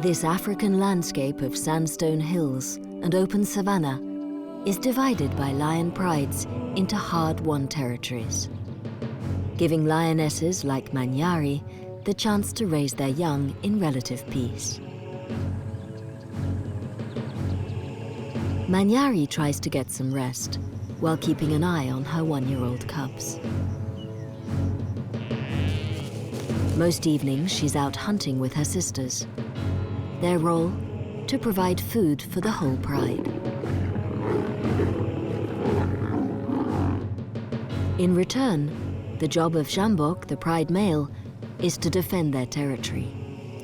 This African landscape of sandstone hills and open savanna is divided by lion prides into hard-won territories, giving lionesses like Manari the chance to raise their young in relative peace. Manari tries to get some rest while keeping an eye on her one-year-old cubs. Most evenings, she's out hunting with her sisters. Their role? To provide food for the whole pride. In return, the job of Jambok, the pride male, is to defend their territory,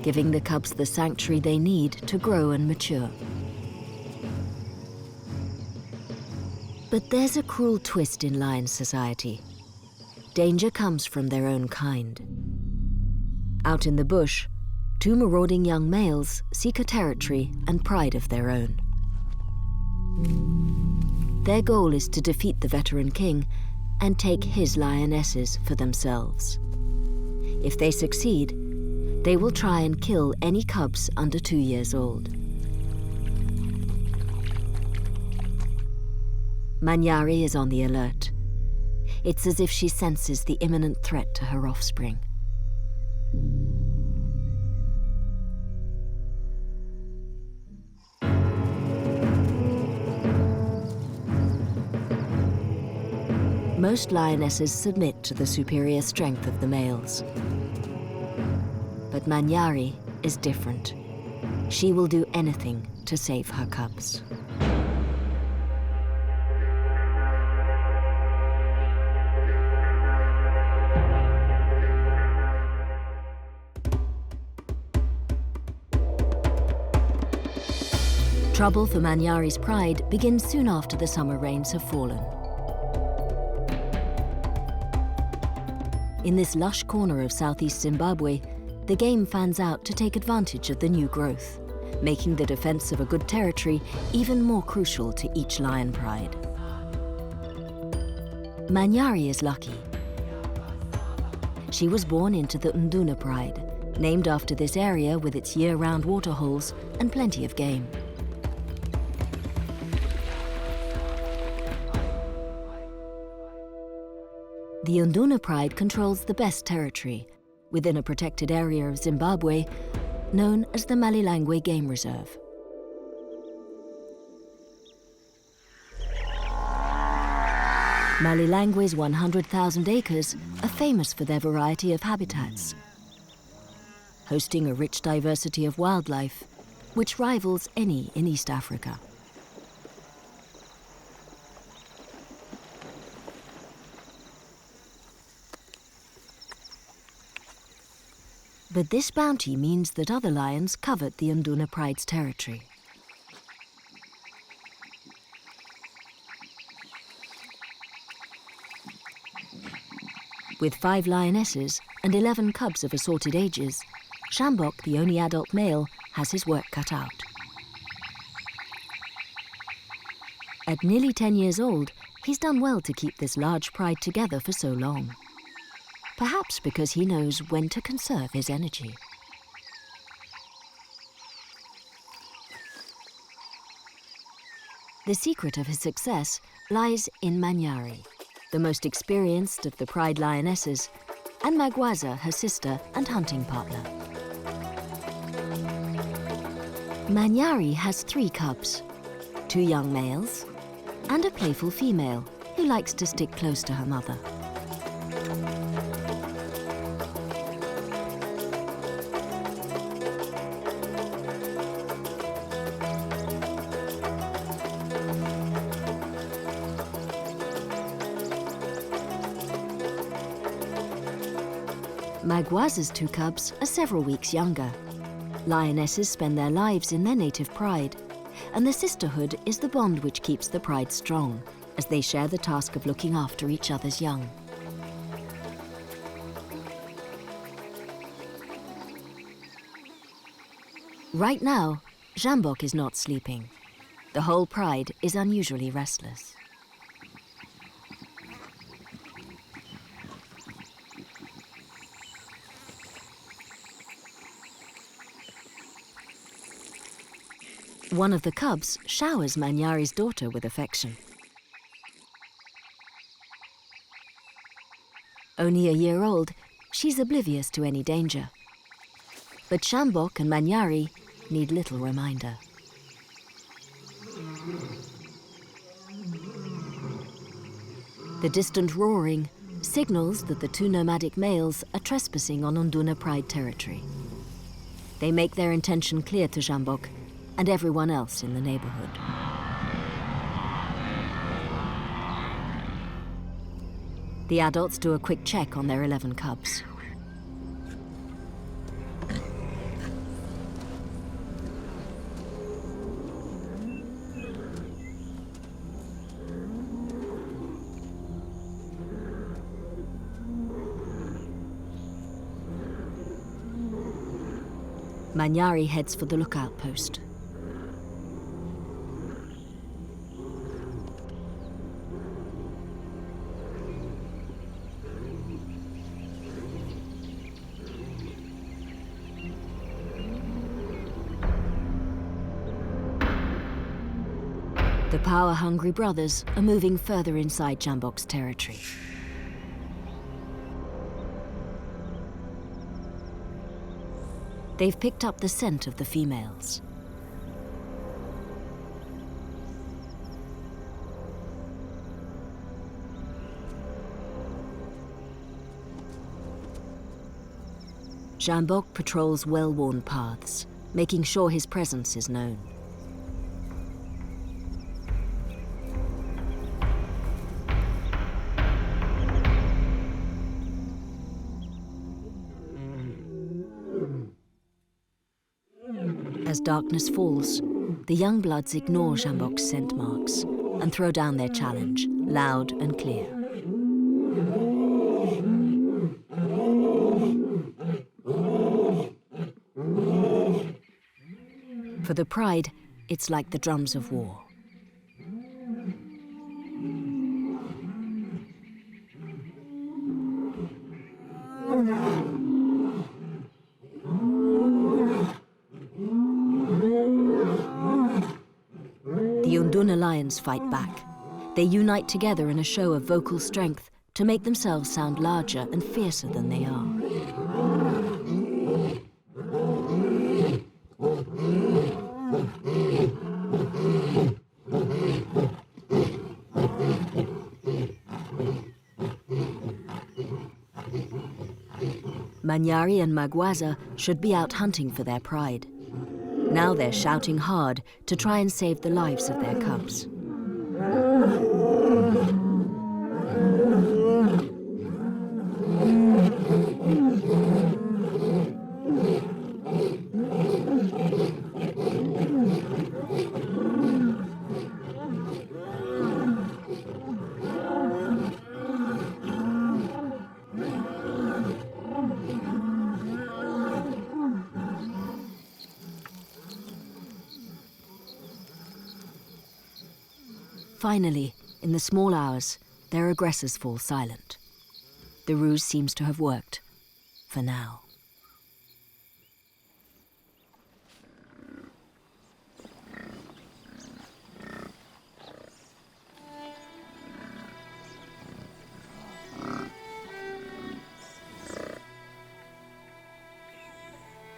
giving the cubs the sanctuary they need to grow and mature. But there's a cruel twist in lion society. Danger comes from their own kind. Out in the bush, two marauding young males seek a territory and pride of their own. Their goal is to defeat the veteran king and take his lionesses for themselves. If they succeed, they will try and kill any cubs under 2 years old. Manari is on the alert. It's as if she senses the imminent threat to her offspring. Most lionesses submit to the superior strength of the males. But Manari is different. She will do anything to save her cubs. Trouble for Manari's pride begins soon after the summer rains have fallen. In this lush corner of southeast Zimbabwe, the game fans out to take advantage of the new growth, making the defense of a good territory even more crucial to each lion pride. Manari is lucky. She was born into the Nduna pride, named after this area with its year-round waterholes and plenty of game. The Nduna pride controls the best territory within a protected area of Zimbabwe known as the Malilangwe Game Reserve. Malilangwe's 100,000 acres are famous for their variety of habitats, hosting a rich diversity of wildlife, which rivals any in East Africa. But this bounty means that other lions covet the Nduna pride's territory. With 5 lionesses and 11 cubs of assorted ages, Jambok, the only adult male, has his work cut out. At nearly 10 years old, he's done well to keep this large pride together for so long. Perhaps because he knows when to conserve his energy. The secret of his success lies in Manari, the most experienced of the pride lionesses, and Maguaza, her sister and hunting partner. Manari has 3 cubs, 2 young males, and a playful female who likes to stick close to her mother. Maguaza's 2 cubs are several weeks younger. Lionesses spend their lives in their native pride, and the sisterhood is the bond which keeps the pride strong, as they share the task of looking after each other's young. Right now, Jambok is not sleeping. The whole pride is unusually restless. One of the cubs showers Manari's daughter with affection. Only a year old, she's oblivious to any danger. But Sjambok and Manari need little reminder. The distant roaring signals that the two nomadic males are trespassing on Unduna Pride territory. They make their intention clear to Sjambok and everyone else in the neighborhood. The adults do a quick check on their 11 cubs. Manari heads for the lookout post. The power-hungry brothers are moving further inside Sjambok's territory. They've picked up the scent of the females. Sjambok patrols well-worn paths, making sure his presence is known. As darkness falls, the young bloods ignore Sjambok's scent marks and throw down their challenge, loud and clear. For the pride, it's like the drums of war. The Unduna lions fight back. They unite together in a show of vocal strength to make themselves sound larger and fiercer than they are. Manari and Maguaza should be out hunting for their pride. Now they're shouting hard to try and save the lives of their cubs. Finally, in the small hours, their aggressors fall silent. The ruse seems to have worked, for now.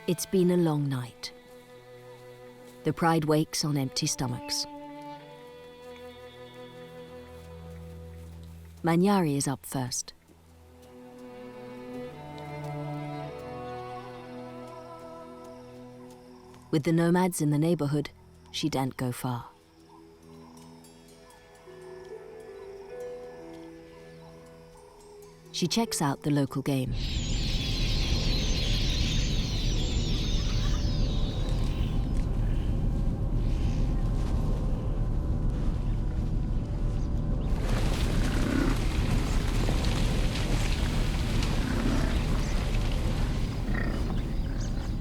It's been a long night. The pride wakes on empty stomachs. Manari is up first. With the nomads in the neighborhood, she daren't go far. She checks out the local game.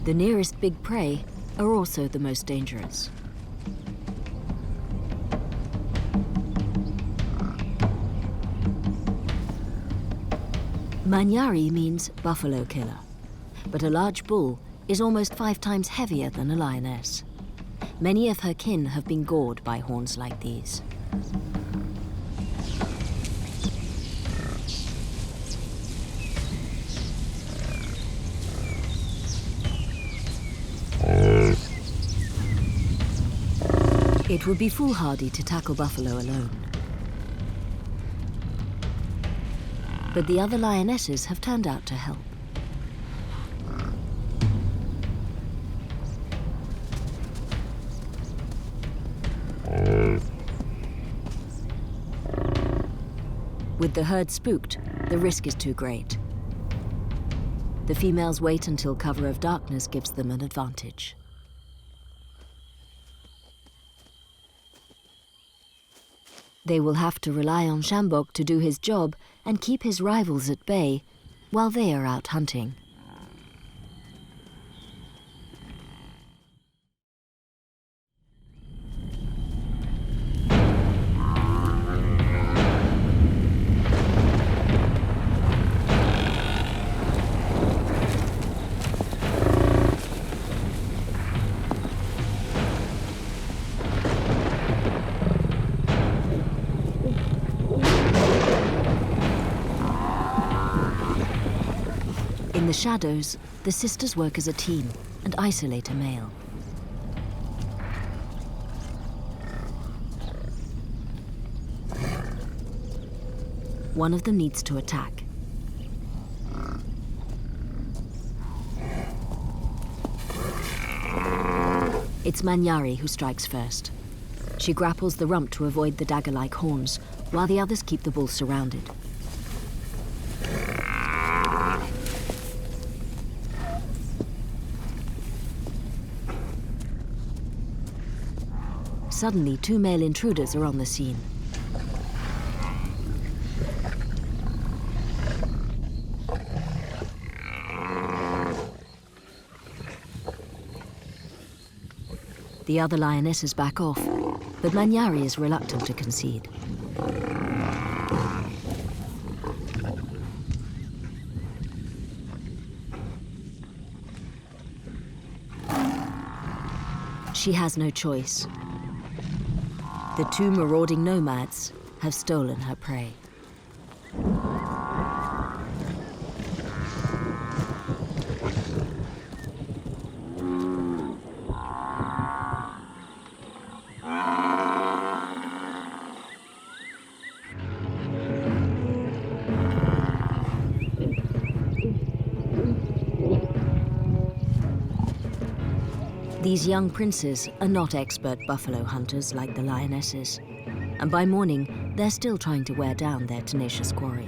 The nearest big prey are also the most dangerous. Manari means buffalo killer, but a large bull is almost 5 times heavier than a lioness. Many of her kin have been gored by horns like these. It would be foolhardy to tackle buffalo alone. But the other lionesses have turned out to help. With the herd spooked, the risk is too great. The females wait until cover of darkness gives them an advantage. They will have to rely on Sjambok to do his job and keep his rivals at bay while they are out hunting. In the shadows, the sisters work as a team and isolate a male. One of them needs to attack. It's Manari who strikes first. She grapples the rump to avoid the dagger-like horns, while the others keep the bull surrounded. Suddenly, two male intruders are on the scene. The other lionesses back off, but Manari is reluctant to concede. She has no choice. The two marauding nomads have stolen her prey. These young princes are not expert buffalo hunters like the lionesses, and by morning, they're still trying to wear down their tenacious quarry.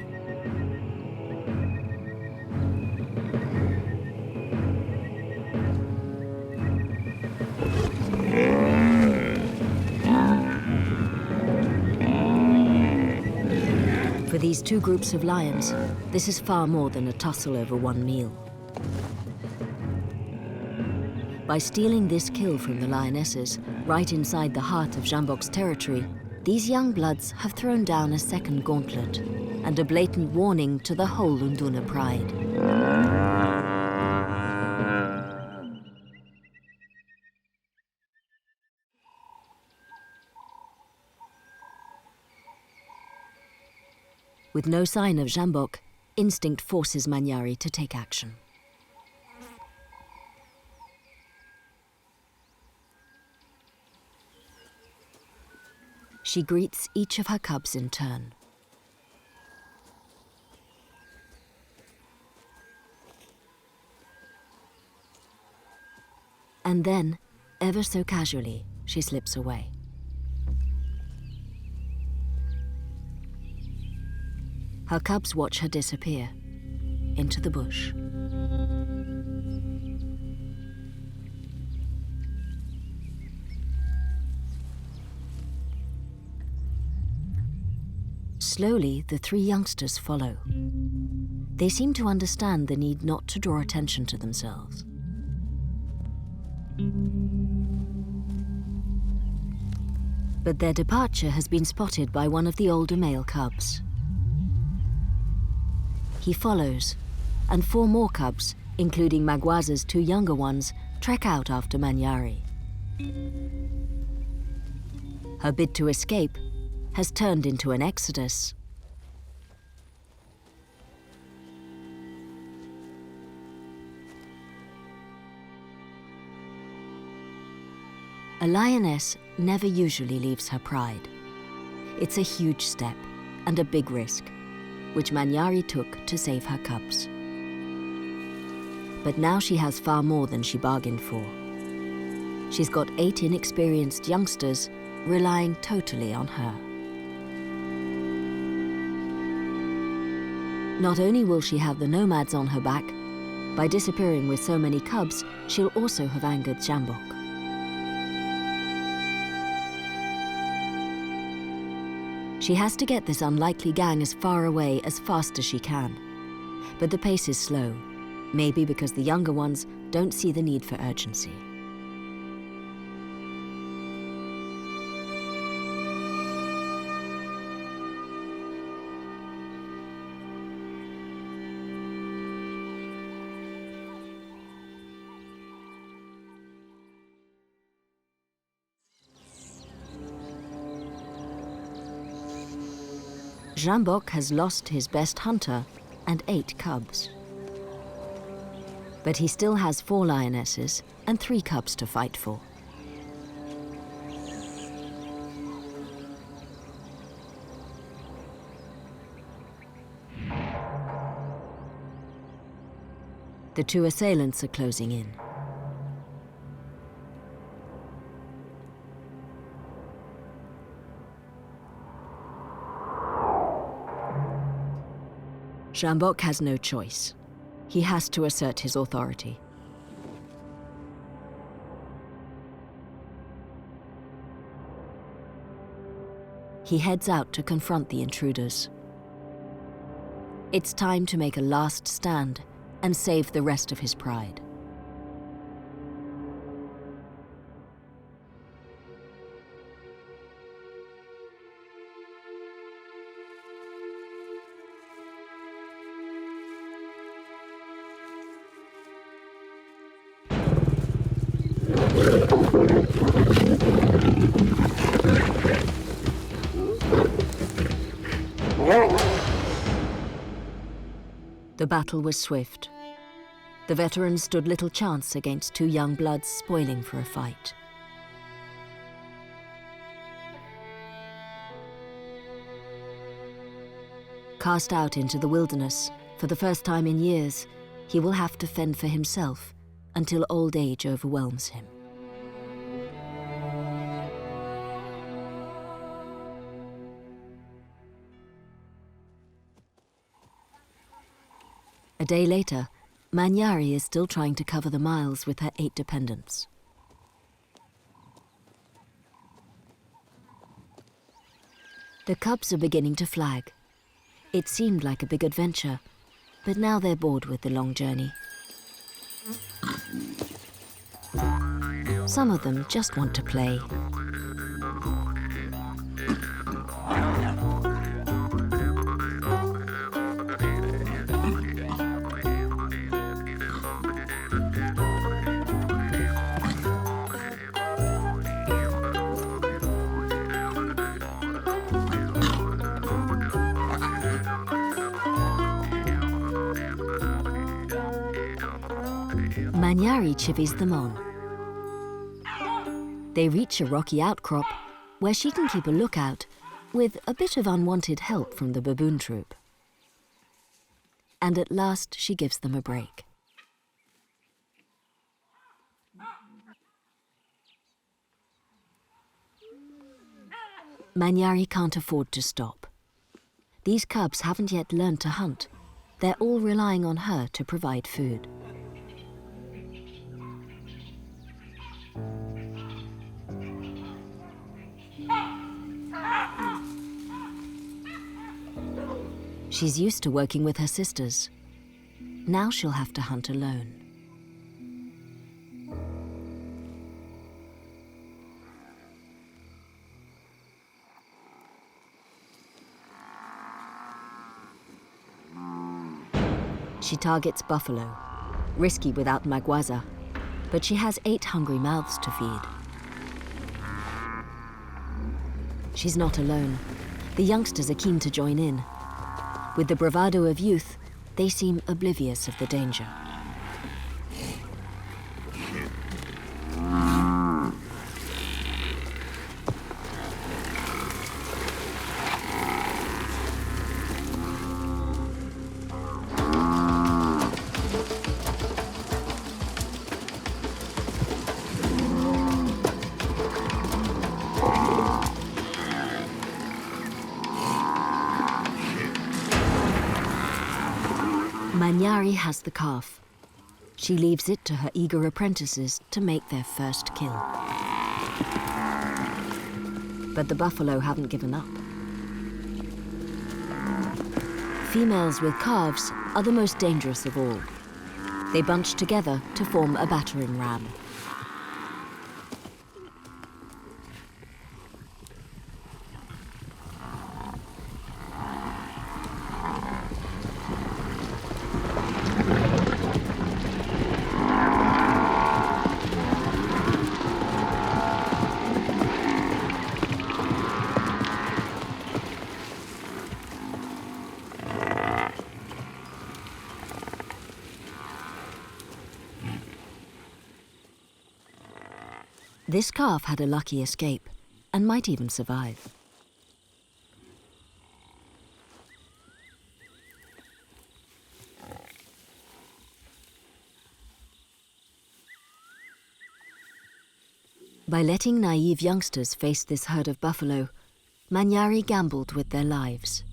For these two groups of lions, this is far more than a tussle over one meal. By stealing this kill from the lionesses, right inside the heart of Sjambok's territory, these young bloods have thrown down a second gauntlet and a blatant warning to the whole Unduna pride. With no sign of Sjambok, instinct forces Manari to take action. She greets each of her cubs in turn. And then, ever so casually, she slips away. Her cubs watch her disappear into the bush. Slowly, the three youngsters follow. They seem to understand the need not to draw attention to themselves. But their departure has been spotted by one of the older male cubs. He follows, and four more cubs, including Maguaza's two younger ones, trek out after Manari. Her bid to escape has turned into an exodus. A lioness never usually leaves her pride. It's a huge step and a big risk, which Manari took to save her cubs. But now she has far more than she bargained for. She's got 8 inexperienced youngsters relying totally on her. Not only will she have the nomads on her back, by disappearing with so many cubs, she'll also have angered Jambok. She has to get this unlikely gang as far away as fast as she can. But the pace is slow, maybe because the younger ones don't see the need for urgency. Jambok has lost his best hunter and 8 cubs. But he still has 4 lionesses and 3 cubs to fight for. The 2 assailants are closing in. Jambok has no choice. He has to assert his authority. He heads out to confront the intruders. It's time to make a last stand and save the rest of his pride. The battle was swift. The veterans stood little chance against 2 young bloods spoiling for a fight. Cast out into the wilderness, for the first time in years, he will have to fend for himself until old age overwhelms him. A day later, Manari is still trying to cover the miles with her 8 dependents. The cubs are beginning to flag. It seemed like a big adventure, but now they're bored with the long journey. Some of them just want to play. Manari chivies them on. They reach a rocky outcrop where she can keep a lookout with a bit of unwanted help from the baboon troop. And at last she gives them a break. Manari can't afford to stop. These cubs haven't yet learned to hunt. They're all relying on her to provide food. She's used to working with her sisters. Now she'll have to hunt alone. She targets buffalo, risky without Maguaza, but she has 8 hungry mouths to feed. She's not alone. The youngsters are keen to join in. With the bravado of youth, they seem oblivious of the danger. Manari has the calf. She leaves it to her eager apprentices to make their first kill. But the buffalo haven't given up. Females with calves are the most dangerous of all. They bunch together to form a battering ram. This calf had a lucky escape and might even survive. By letting naive youngsters face this herd of buffalo, Manari gambled with their lives.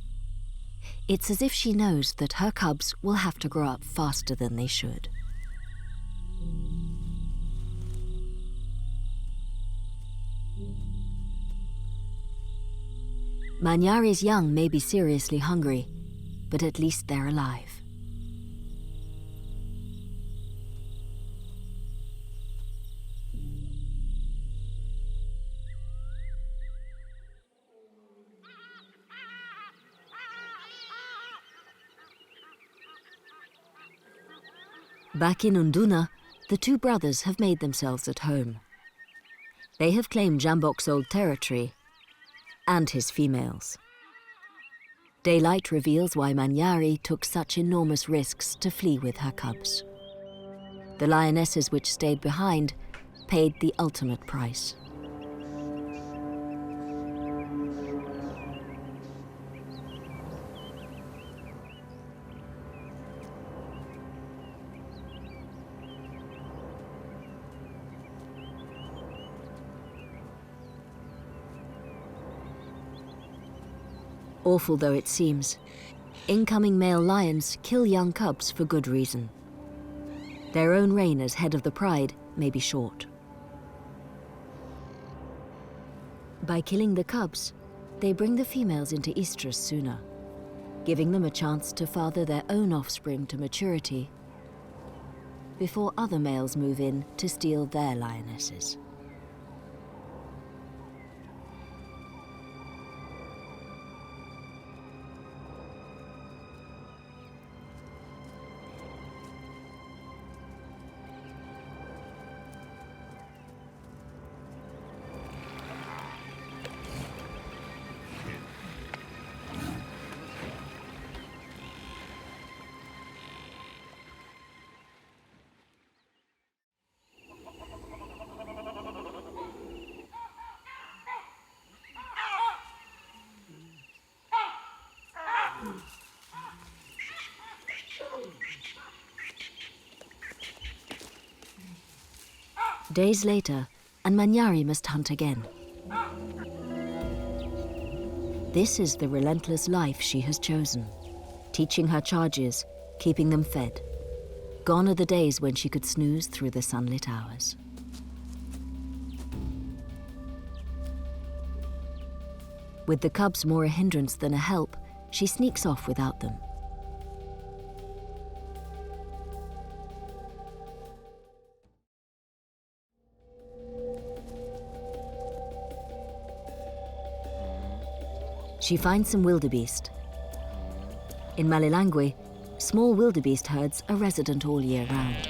It's as if she knows that her cubs will have to grow up faster than they should. Manari's young may be seriously hungry, but at least they're alive. Back in Unduna, the two brothers have made themselves at home. They have claimed Jambok's old territory and his females. Daylight reveals why Manari took such enormous risks to flee with her cubs. The lionesses which stayed behind paid the ultimate price. Awful though it seems, incoming male lions kill young cubs for good reason. Their own reign as head of the pride may be short. By killing the cubs, they bring the females into estrus sooner, giving them a chance to father their own offspring to maturity before other males move in to steal their lionesses. Days later, and Manari must hunt again. This is the relentless life she has chosen, teaching her charges, keeping them fed. Gone are the days when she could snooze through the sunlit hours. With the cubs more a hindrance than a help, she sneaks off without them. She finds some wildebeest. In Malilangwe, small wildebeest herds are resident all year round.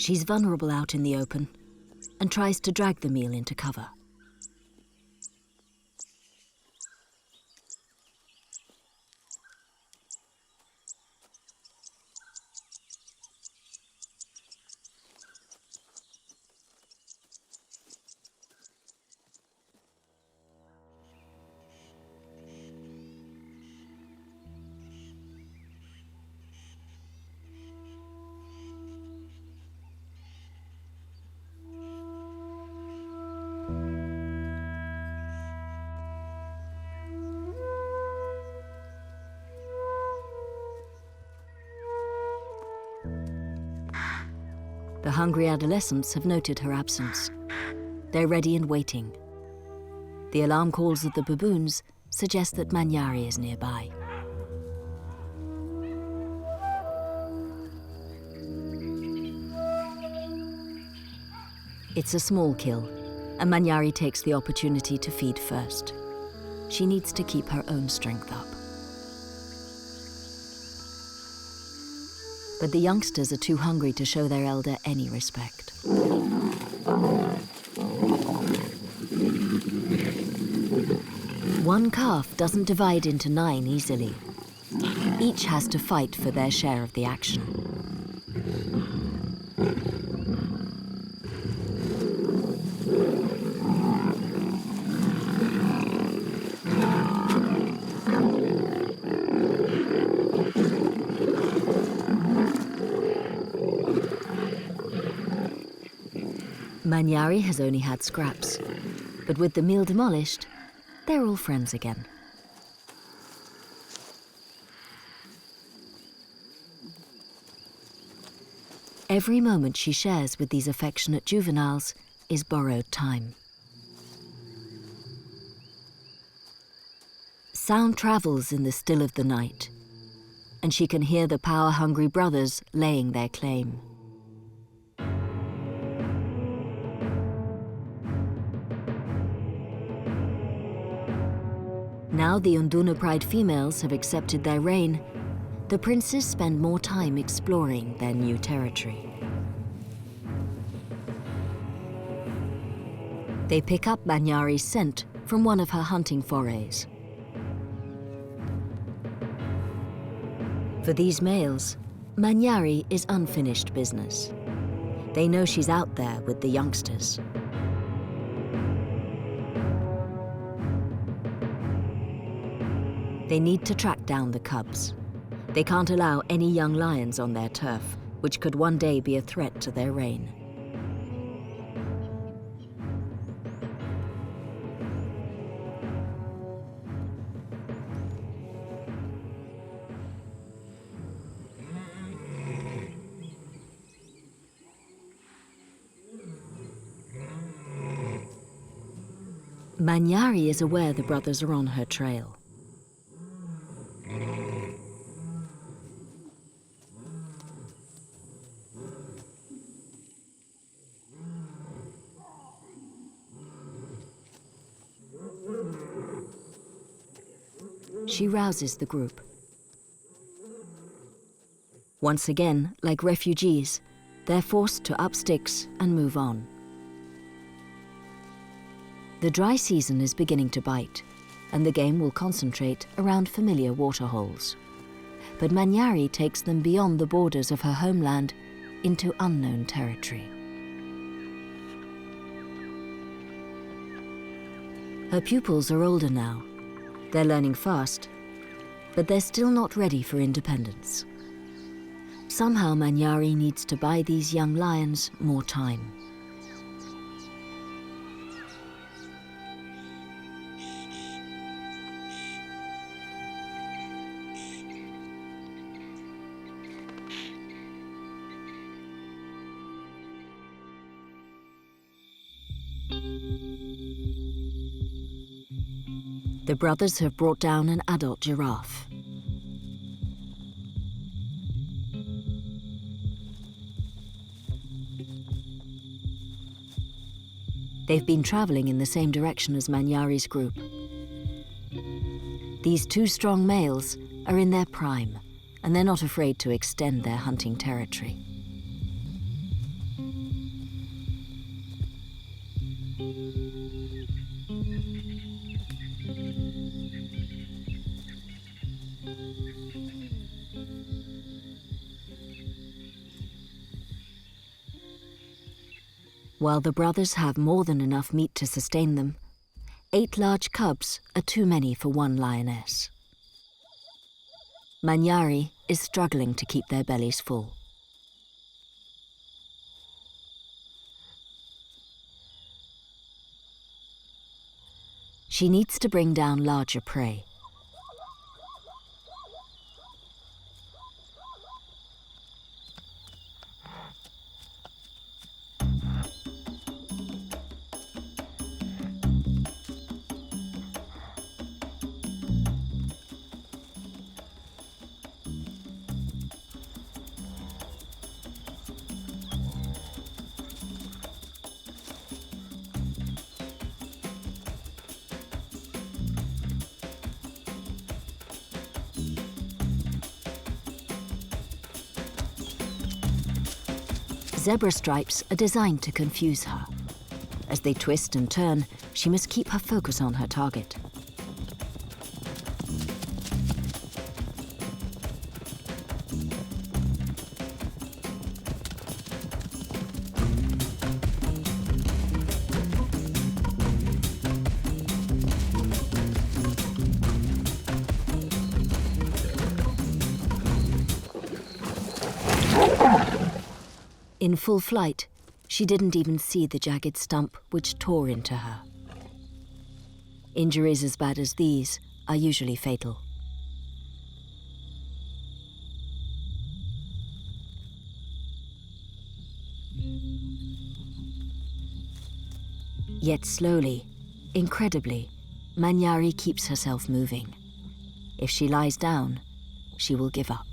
She's vulnerable out in the open and tries to drag the meal into cover. The hungry adolescents have noted her absence. They're ready and waiting. The alarm calls of the baboons suggest that Manari is nearby. It's a small kill, and Manari takes the opportunity to feed first. She needs to keep her own strength up. But the youngsters are too hungry to show their elder any respect. One calf doesn't divide into 9 easily. Each has to fight for their share of the action. Manari has only had scraps, but with the meal demolished, they're all friends again. Every moment she shares with these affectionate juveniles is borrowed time. Sound travels in the still of the night, and she can hear the power-hungry brothers laying their claim. Now the Unduna Pride females have accepted their reign, the princes spend more time exploring their new territory. They pick up Manari's scent from one of her hunting forays. For these males, Manari is unfinished business. They know she's out there with the youngsters. They need to track down the cubs. They can't allow any young lions on their turf, which could one day be a threat to their reign. Manari is aware the brothers are on her trail. She rouses the group. Once again, like refugees, they're forced to up sticks and move on. The dry season is beginning to bite, and the game will concentrate around familiar waterholes. But Manari takes them beyond the borders of her homeland into unknown territory. Her pupils are older now. They're learning fast, but they're still not ready for independence. Somehow Manari needs to buy these young lions more time. The brothers have brought down an adult giraffe. They've been traveling in the same direction as Manari's group. These 2 strong males are in their prime, and they're not afraid to extend their hunting territory. While the brothers have more than enough meat to sustain them, 8 large cubs are too many for one lioness. Manari is struggling to keep their bellies full. She needs to bring down larger prey. Zebra stripes are designed to confuse her. As they twist and turn, she must keep her focus on her target. In full flight, she didn't even see the jagged stump which tore into her. Injuries as bad as these are usually fatal. Yet slowly, incredibly, Manari keeps herself moving. If she lies down, she will give up.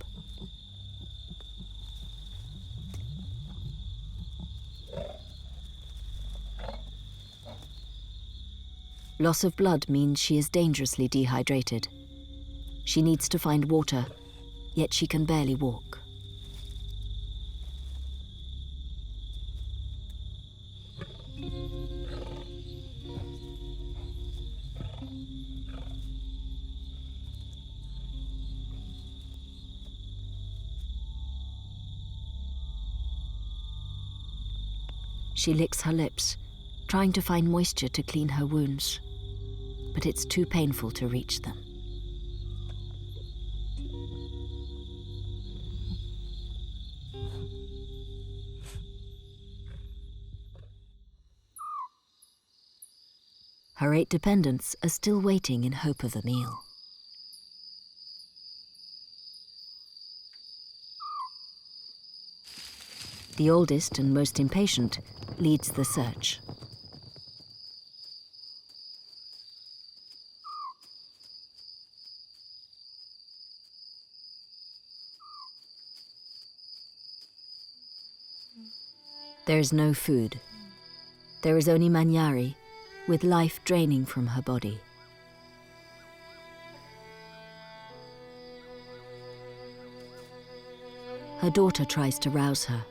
Loss of blood means she is dangerously dehydrated. She needs to find water, yet she can barely walk. She licks her lips, trying to find moisture to clean her wounds, but it's too painful to reach them. Her 8 dependents are still waiting in hope of a meal. The oldest and most impatient leads the search. There is no food. There is only Manari, with life draining from her body. Her daughter tries to rouse her.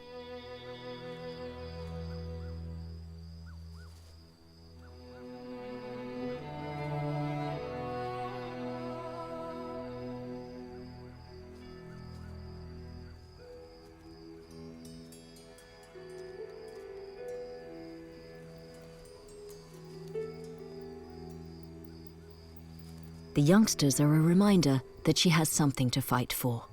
The youngsters are a reminder that she has something to fight for.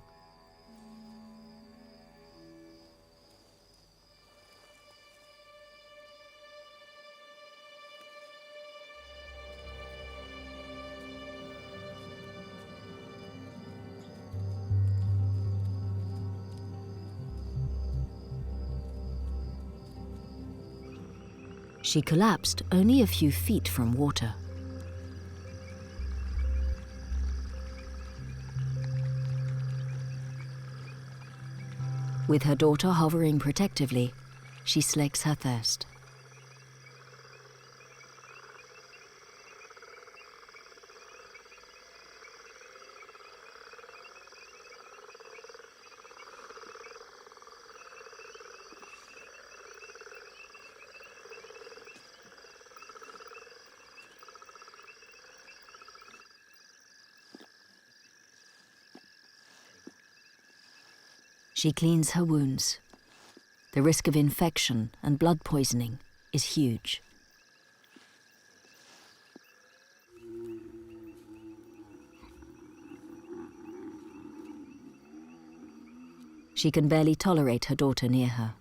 She collapsed only a few feet from water. With her daughter hovering protectively, she slakes her thirst. She cleans her wounds. The risk of infection and blood poisoning is huge. She can barely tolerate her daughter near her.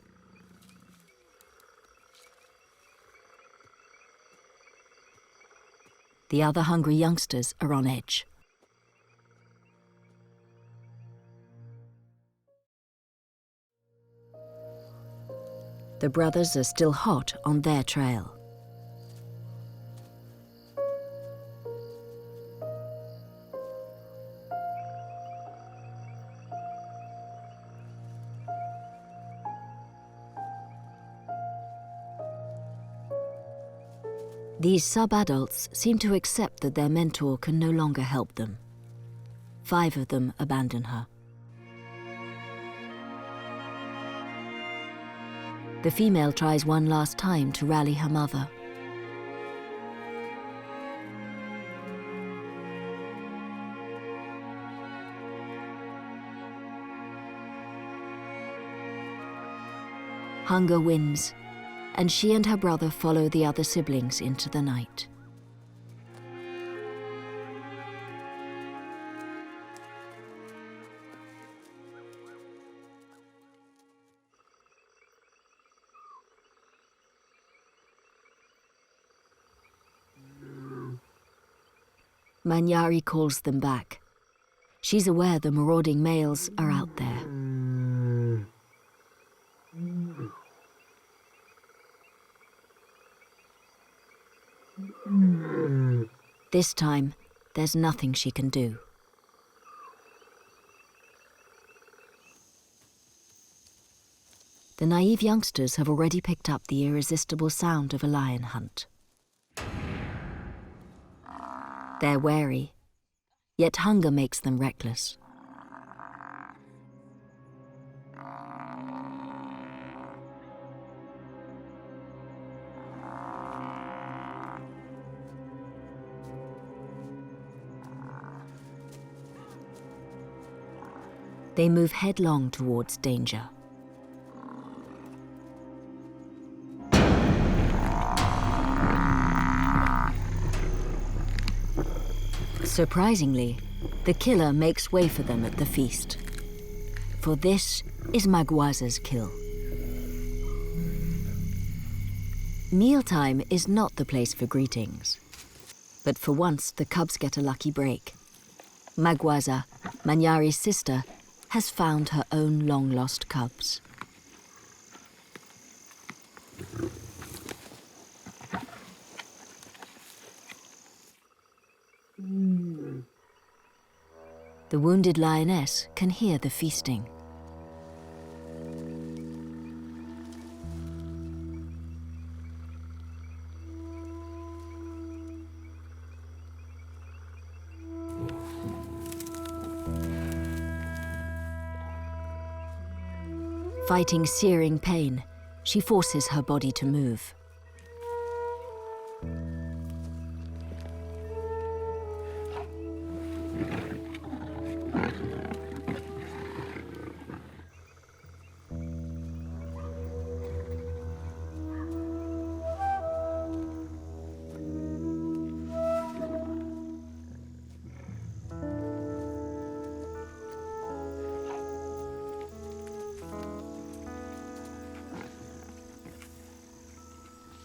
The other hungry youngsters are on edge. The brothers are still hot on their trail. These sub-adults seem to accept that their mentor can no longer help them. 5 of them abandon her. The female tries one last time to rally her mother. Hunger wins, and she and her brother follow the other siblings into the night. Manari calls them back. She's aware the marauding males are out there. This time, there's nothing she can do. The naive youngsters have already picked up the irresistible sound of a lion hunt. They're wary, yet hunger makes them reckless. They move headlong towards danger. Surprisingly, the killer makes way for them at the feast. For this is Maguaza's kill. Mealtime is not the place for greetings. But for once, the cubs get a lucky break. Maguaza, Manari's sister, has found her own long-lost cubs. The wounded lioness can hear the feasting. Fighting searing pain, she forces her body to move.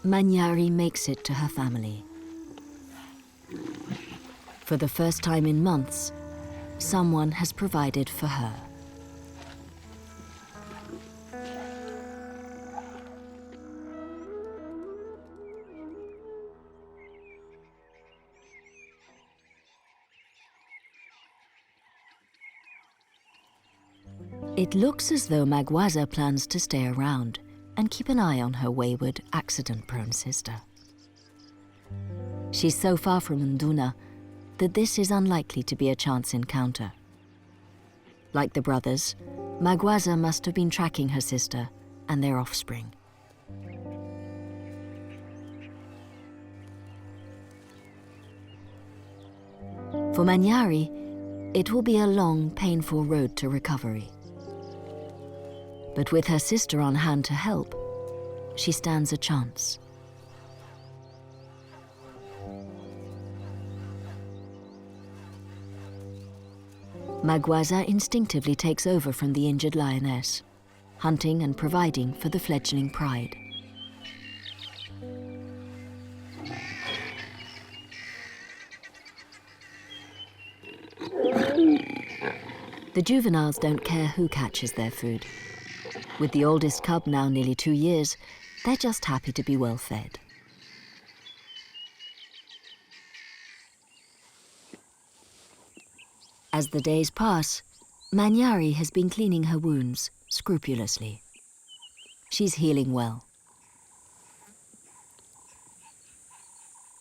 Manari makes it to her family. For the first time in months, someone has provided for her. It looks as though Maguaza plans to stay around and keep an eye on her wayward, accident-prone sister. She's so far from Nduna that this is unlikely to be a chance encounter. Like the brothers, Maguaza must have been tracking her sister and their offspring. For Manari, it will be a long, painful road to recovery. But with her sister on hand to help, she stands a chance. Maguaza instinctively takes over from the injured lioness, hunting and providing for the fledgling pride. The juveniles don't care who catches their food. With the oldest cub now nearly 2 years, they're just happy to be well fed. As the days pass, Manari has been cleaning her wounds scrupulously. She's healing well.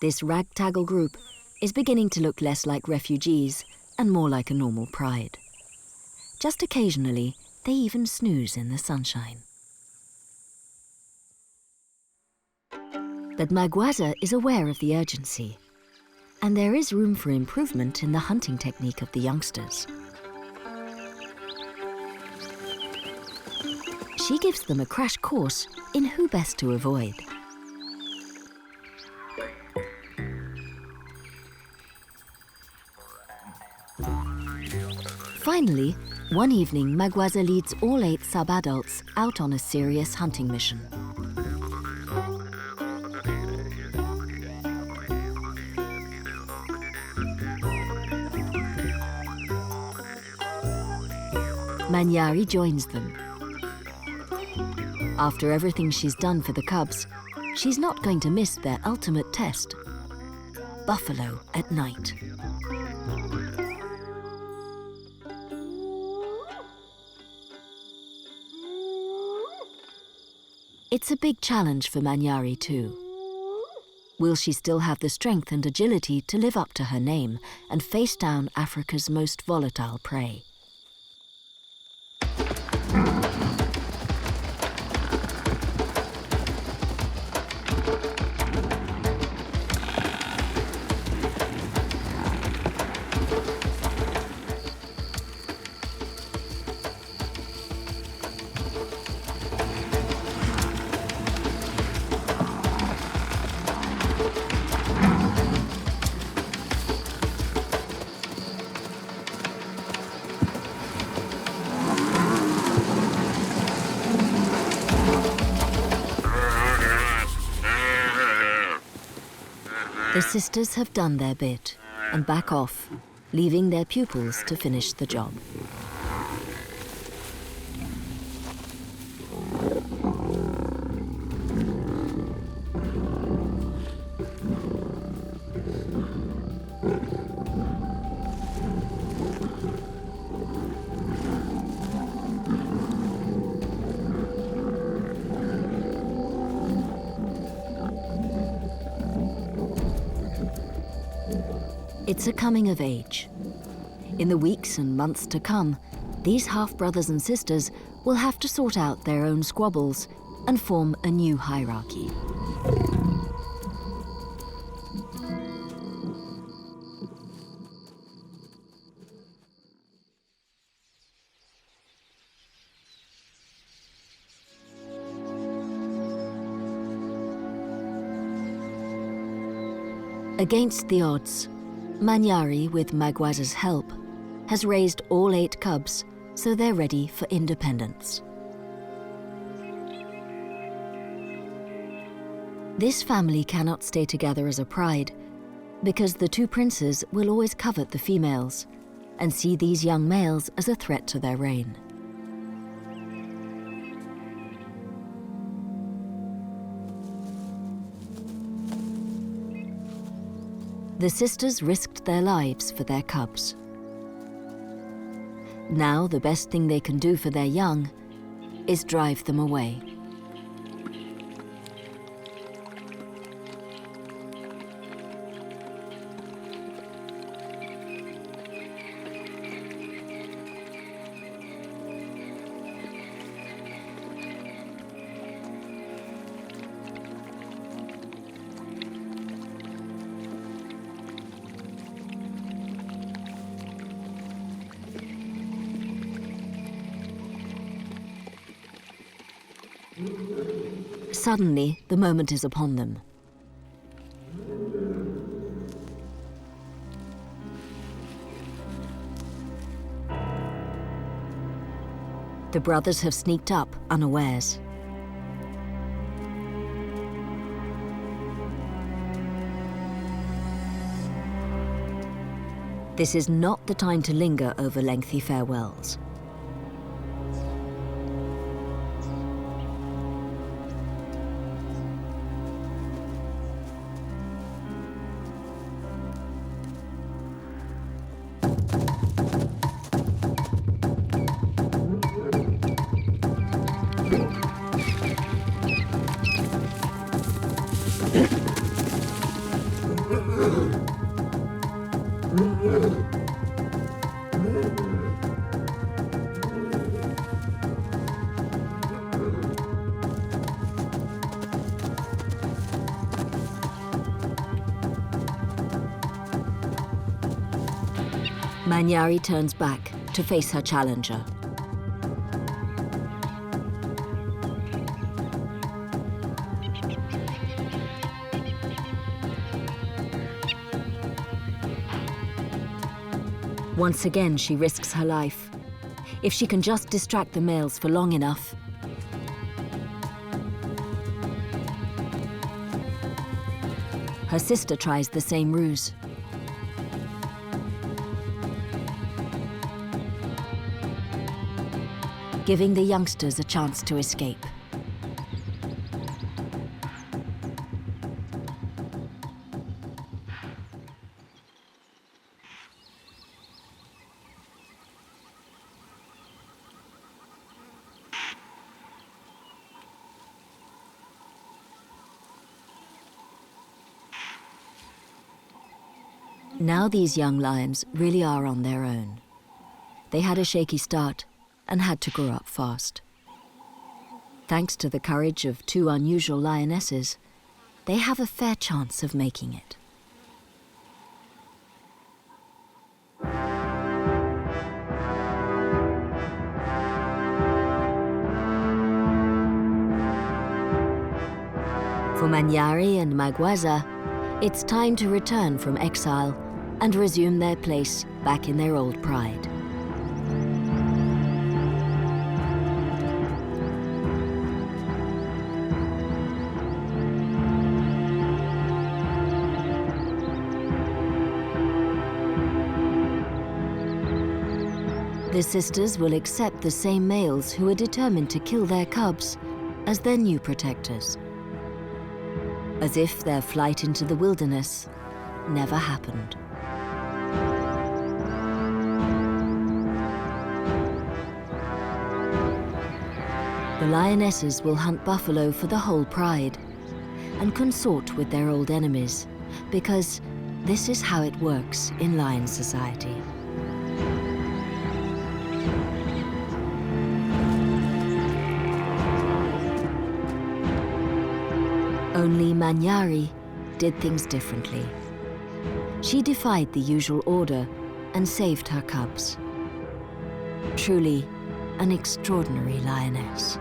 This ragtaggle group is beginning to look less like refugees and more like a normal pride. Just occasionally, they even snooze in the sunshine. But Maguaza is aware of the urgency, and there is room for improvement in the hunting technique of the youngsters. She gives them a crash course in who best to avoid. Finally, one evening, Maguaza leads all 8 sub-adults out on a serious hunting mission. Manari joins them. After everything she's done for the cubs, she's not going to miss their ultimate test: buffalo at night. It's a big challenge for Manari too. Will she still have the strength and agility to live up to her name and face down Africa's most volatile prey? The sisters have done their bit and back off, leaving their pupils to finish the job. It's a coming of age. In the weeks and months to come, these half-brothers and sisters will have to sort out their own squabbles and form a new hierarchy. Against the odds, Manari, with Maguaza's help, has raised all 8 cubs, so they're ready for independence. This family cannot stay together as a pride, because the 2 princes will always covet the females and see these young males as a threat to their reign. The sisters risked their lives for their cubs. Now the best thing they can do for their young is drive them away. Suddenly, the moment is upon them. The brothers have sneaked up unawares. This is not the time to linger over lengthy farewells. Manari turns back to face her challenger. Once again, she risks her life. If she can just distract the males for long enough, her sister tries the same ruse. Giving the youngsters a chance to escape. Now these young lions really are on their own. They had a shaky start and had to grow up fast. Thanks to the courage of two unusual lionesses, they have a fair chance of making it. For Manari and Maguaza, it's time to return from exile and resume their place back in their old pride. The sisters will accept the same males who are determined to kill their cubs as their new protectors, as if their flight into the wilderness never happened. The lionesses will hunt buffalo for the whole pride and consort with their old enemies, because this is how it works in lion society. Only Manari did things differently. She defied the usual order and saved her cubs. Truly an extraordinary lioness.